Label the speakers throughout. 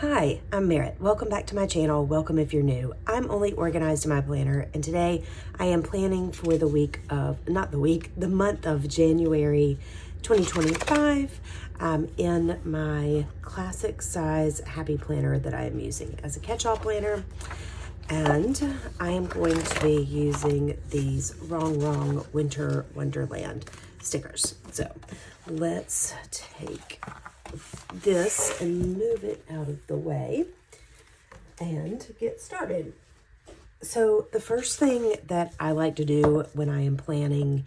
Speaker 1: Hi, I'm Merritt. Welcome back to my channel. Welcome if you're new. I'm only organized in my planner, and today I am planning for the month of January 2025 in my classic size happy planner that I am using as a catch-all planner. And I am going to be using these Wrong Winter Wonderland stickers. So let's take this and move it out of the way and get started. So the first thing that I like to do when I am planning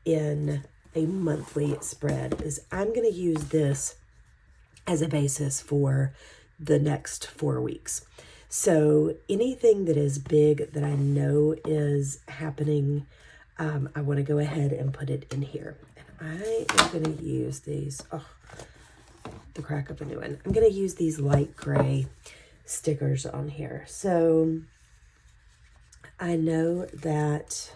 Speaker 1: in a monthly spread is I'm going to use this as a basis for the next 4 weeks. So anything that is big that I know is happening, I want to go ahead and put it in here. And I am going to use these, the crack of a new one. I'm going to use these light gray stickers on here. So I know that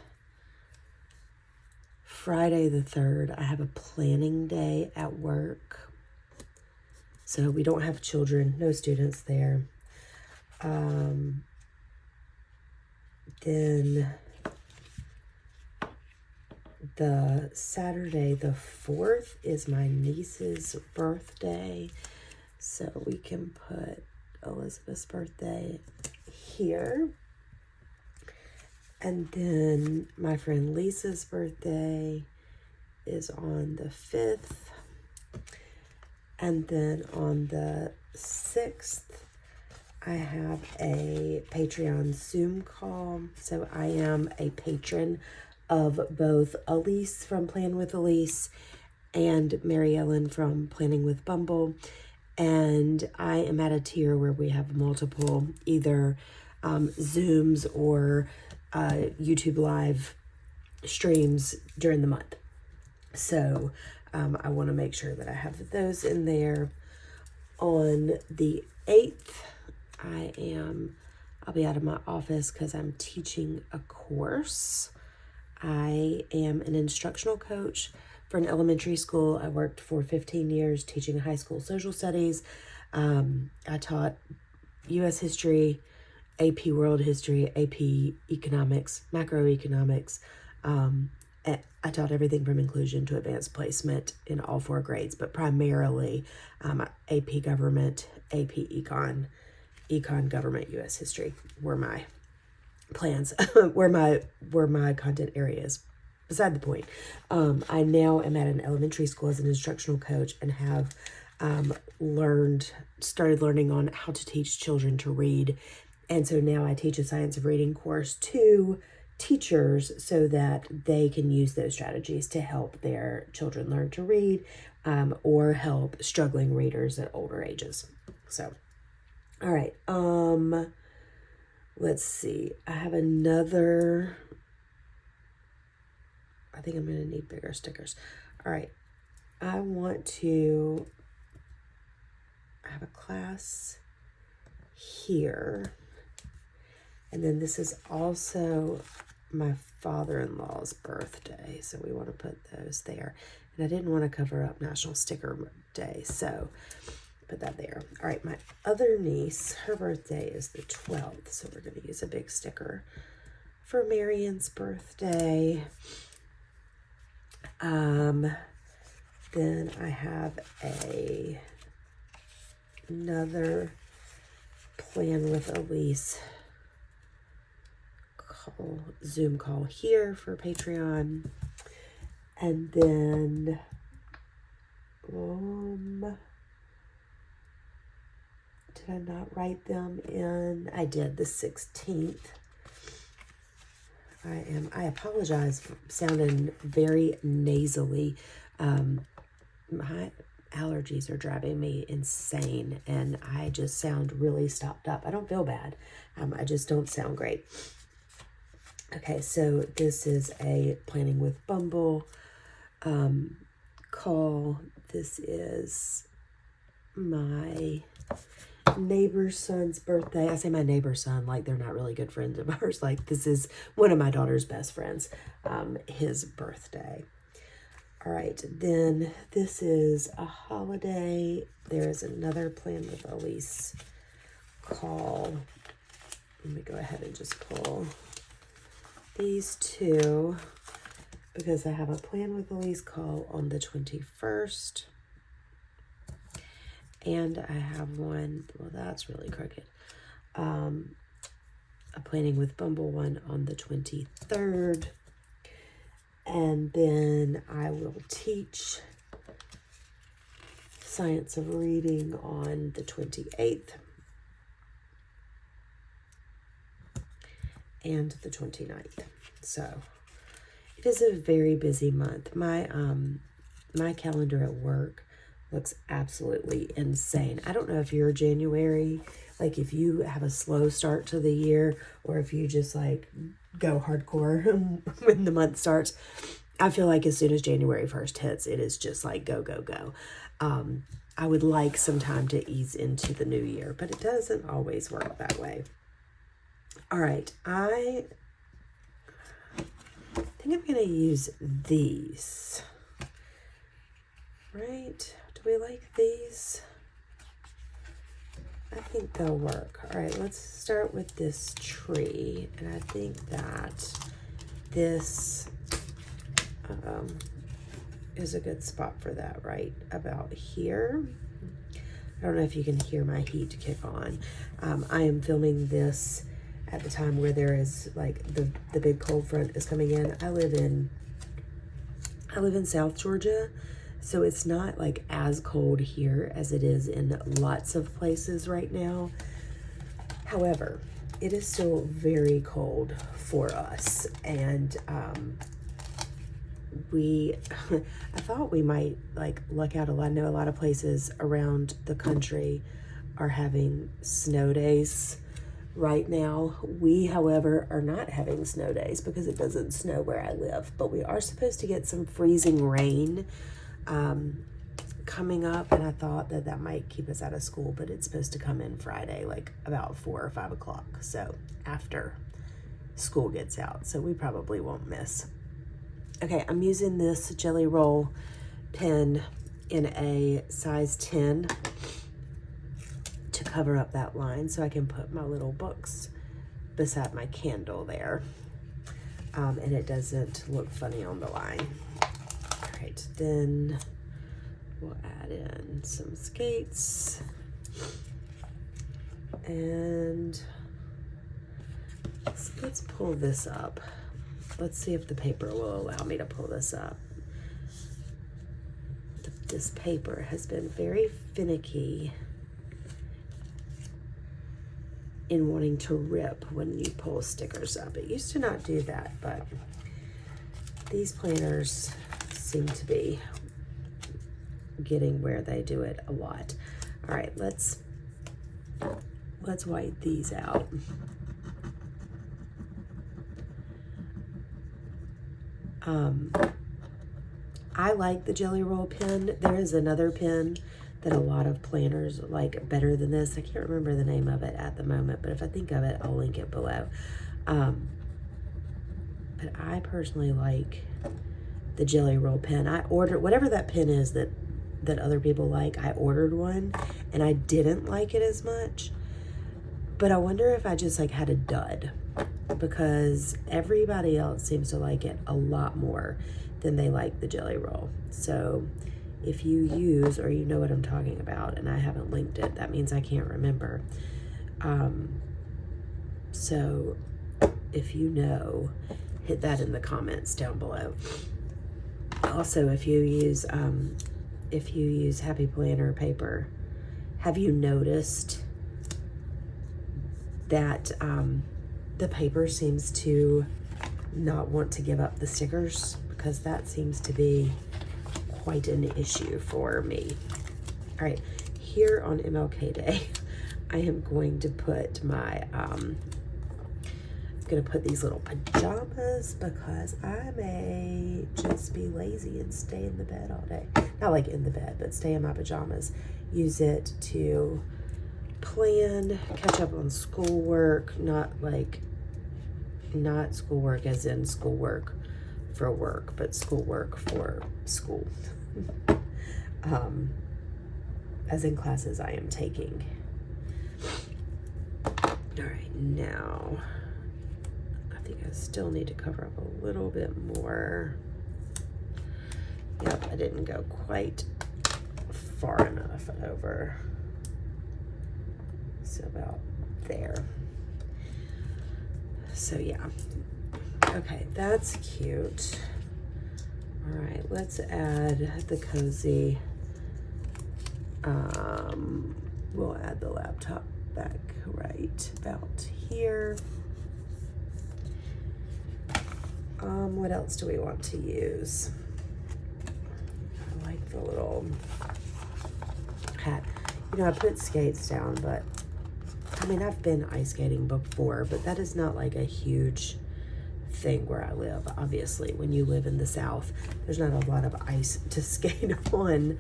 Speaker 1: Friday the 3rd, I have a planning day at work. So we don't have children, no students there. Then the Saturday the 4th is my niece's birthday. So we can put Elizabeth's birthday here. And then my friend Lisa's birthday is on the 5th. And then on the 6th, I have a Patreon Zoom call. So I am a patron of both Elise from Plan with Elise and Mary Ellen from Planning with Bumble. And I am at a tier where we have multiple either Zooms or YouTube live streams during the month. So I want to make sure that I have those in there. On the 8th, I'll be out of my office because I'm teaching a course. I am an instructional coach for an elementary school. I worked for 15 years teaching high school social studies. I taught U.S. history, AP world history, AP economics, macroeconomics. I taught everything from inclusion to advanced placement in all 4 grades, but primarily AP government, AP econ government, U.S. history were my plans, were my content areas. Beside the point, I now am at an elementary school as an instructional coach and have started learning on how to teach children to read. And so now I teach a science of reading course to teachers so that they can use those strategies to help their children learn to read or help struggling readers at older ages. So, all right. Let's see. I have another. I think I'm going to need bigger stickers. All right. I want to have a class here. And then this is also my father-in-law's birthday. So we want to put those there. And I didn't want to cover up National Sticker Day. So put that there. All right. My other niece, her birthday is the 12th. So we're going to use a big sticker for Marion's birthday. Then I have another Plan with Elise Zoom call here for Patreon. And then did I not write them in? I did, the 16th. I apologize for sounding very nasally. My allergies are driving me insane and I just sound really stopped up. I don't feel bad. I just don't sound great. Okay, so this is a Planning with Bumble call. This is my neighbor's son's birthday. I say my neighbor's son like they're not really good friends of ours. Like this is one of my daughter's best friends, his birthday. All right, then this is a holiday. There is another Plan with Elise call. Let me go ahead and just pull these two because I have a plan with Elise call on the 21st. And I have one, well, that's really crooked. A planning with Bumble one on the 23rd. And then I will teach Science of Reading on the 28th. And the 29th. So it is a very busy month. My calendar at work looks absolutely insane. I don't know if you're January, like if you have a slow start to the year or if you just like go hardcore when the month starts. I feel like as soon as January 1st hits, it is just like go, go, go. I would like some time to ease into the new year, but it doesn't always work that way. All right, I think I'm going to use these, right? Do we like these? I think they'll work. All right, let's start with this tree, and I think that this is a good spot for that, right about here. I don't know if you can hear my heat kick on. I am filming this at the time where there is like the big cold front is coming in. I live in South Georgia, so it's not like as cold here as it is in lots of places right now. However, it is still very cold for us, and I thought we might like luck out a lot. I know a lot of places around the country are having snow days right now. We, however, are not having snow days because it doesn't snow where I live, but we are supposed to get some freezing rain coming up, and I thought that that might keep us out of school, but it's supposed to come in Friday, like about 4 or 5 o'clock, so after school gets out, so we probably won't miss. Okay, I'm using this Jelly Roll pen in a size 10 to cover up that line so I can put my little books beside my candle there. And it doesn't look funny on the line. All right, then we'll add in some skates. And let's pull this up. Let's see if the paper will allow me to pull this up. This paper has been very finicky in wanting to rip when you pull stickers up. It used to not do that, but these planners seem to be getting where they do it a lot. All right, let's white these out. I like the Jelly Roll pen. There is another pen that a lot of planners like better than this. I can't remember the name of it at the moment, but if I think of it, I'll link it below. But I personally like the Jelly Roll pen. I ordered, whatever that pen is that other people like, I ordered one, and I didn't like it as much. But I wonder if I just like had a dud, because everybody else seems to like it a lot more than they like the Jelly Roll. So if you use, or you know what I'm talking about, and I haven't linked it, that means I can't remember. So if you know, hit that in the comments down below. Also, if you use Happy Planner paper, have you noticed that the paper seems to not want to give up the stickers? Because that seems to be quite an issue for me. All right, here on MLK Day, I am going to put my, I'm gonna put these little pajamas because I may just be lazy and stay in the bed all day. Not like in the bed, but stay in my pajamas. Use it to plan, catch up on schoolwork, not schoolwork as in schoolwork for work, but schoolwork for school. As in classes I am taking. All right, All right, now I think I still need to cover up a little bit more. Yep, I didn't go quite far enough over. So about there. So yeah. Okay, that's cute. All right, let's add the cozy. We'll add the laptop back right about here. What else do we want to use? I like the little hat. You know, I put skates down, but I mean, I've been ice skating before, but that is not like a huge thing where I live. Obviously, when you live in the South, there's not a lot of ice to skate on.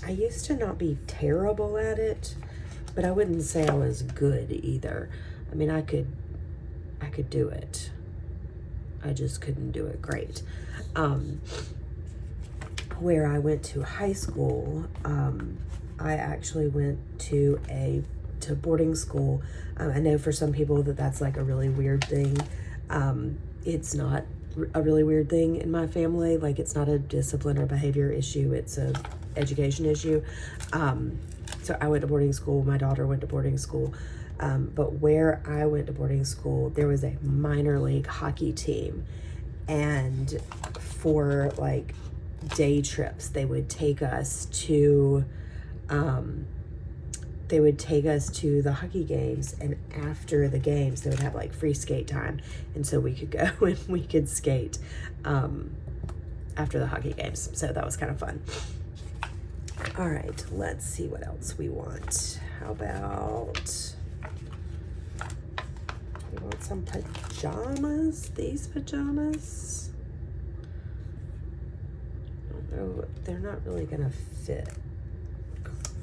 Speaker 1: I used to not be terrible at it, but I wouldn't say I was good either. I mean, I could do it. I just couldn't do it great. Where I went to high school, I actually went to boarding school. I know for some people that's like a really weird thing. It's not a really weird thing in my family. Like, it's not a discipline or behavior issue. It's a education issue. So I went to boarding school. My daughter went to boarding school. But where I went to boarding school, there was a minor league hockey team. And for like day trips, they would take us to the hockey games, and after the games they would have like free skate time, and so we could go and we could skate after the hockey games. So that was kind of fun. All right, let's see what else we want. How about we want some pajamas? These pajamas, I don't know, they're not really gonna fit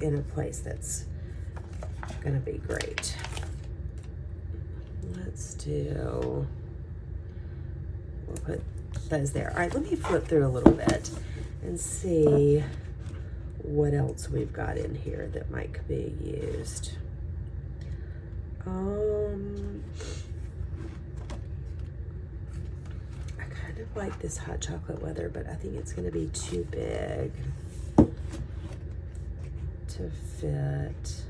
Speaker 1: in a place that's gonna be great. We'll put those there. All right, let me flip through a little bit and see what else we've got in here that might be used. I kind of like this hot chocolate weather, but I think it's gonna be too big to fit.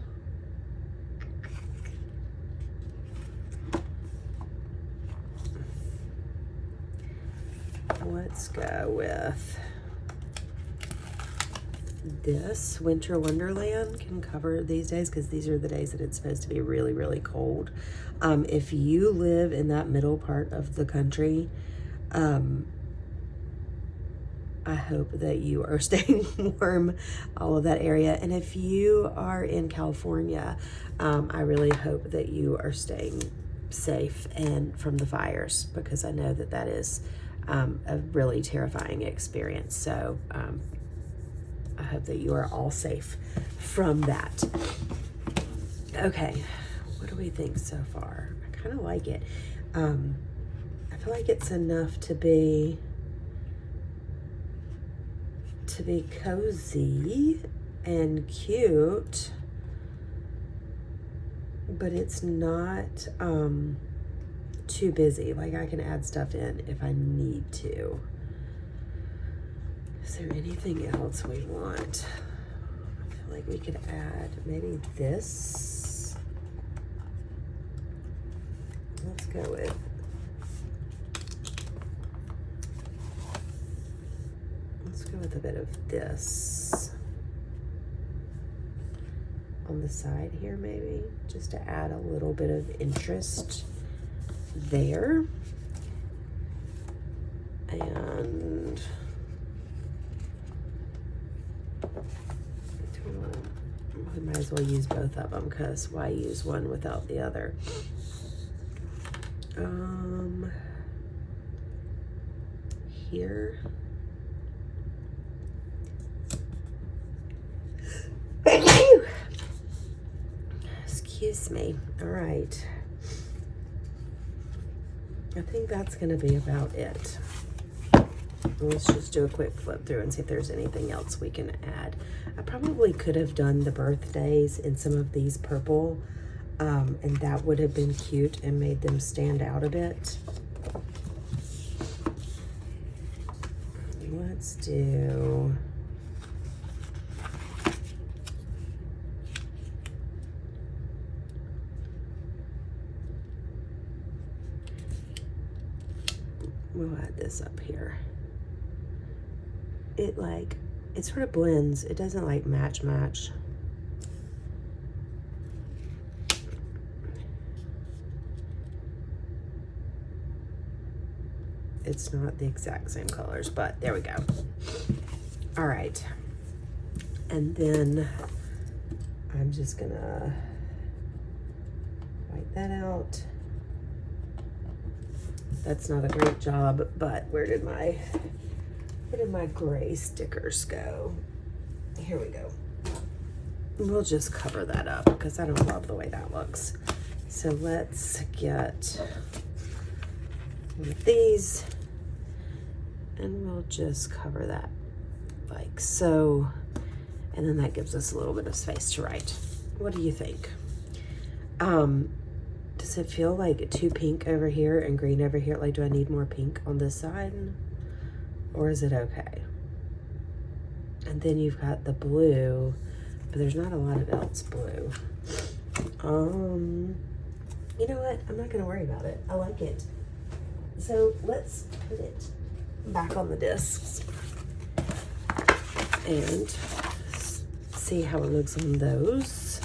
Speaker 1: Let's go with this. Winter Wonderland can cover these days because these are the days that it's supposed to be really, really cold. If you live in that middle part of the country, I hope that you are staying warm, all of that area. And if you are in California, I really hope that you are staying safe and from the fires, because I know that that is a really terrifying experience. So I hope that you are all safe from that. Okay, what do we think so far? I kind of like it. I feel like it's enough to be cozy and cute, but it's not too busy. Like, I can add stuff in if I need to. Is there anything else we want? I feel like we could add maybe this. Let's go with a bit of this on the side here, maybe, just to add a little bit of interest there. And we might as well use both of them, because why use one without the other? Here. Excuse me. All right. I think that's going to be about it. Let's just do a quick flip through and see if there's anything else we can add. I probably could have done the birthdays in some of these purple And that would have been cute and made them stand out a bit. Let's do... We'll add this up here. It sort of blends. It doesn't like match. It's not the exact same colors, but there we go. All right. And then I'm just gonna wipe that out. That's not a great job, but where did my gray stickers go? Here we go. We'll just cover that up because I don't love the way that looks. So let's get one of these and we'll just cover that like so. And then that gives us a little bit of space to write. What do you think? Does it feel like too pink over here and green over here? Like, do I need more pink on this side? Or is it okay? And then you've got the blue, but there's not a lot of else blue. You know what? I'm not gonna worry about it. I like it. So let's put it back on the discs and see how it looks on those.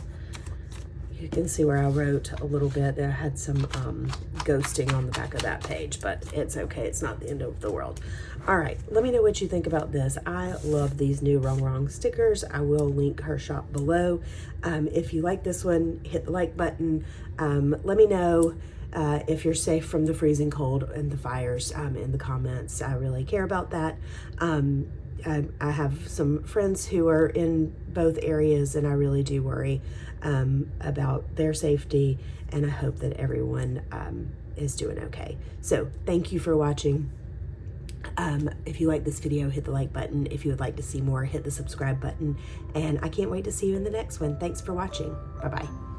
Speaker 1: You can see where I wrote a little bit there. I had some ghosting on the back of that page, but it's okay. It's not the end of the world. All right, let me know what you think about this. I love these new Wrong stickers. I will link her shop below. If you like this one, hit the like button. Let me know if you're safe from the freezing cold and the fires in the comments. I really care about that. I have some friends who are in both areas, and I really do worry about their safety, and I hope that everyone is doing okay. So thank you for watching. If you like this video, hit the like button. If you would like to see more, hit the subscribe button, and I can't wait to see you in the next one. Thanks for watching. Bye-bye.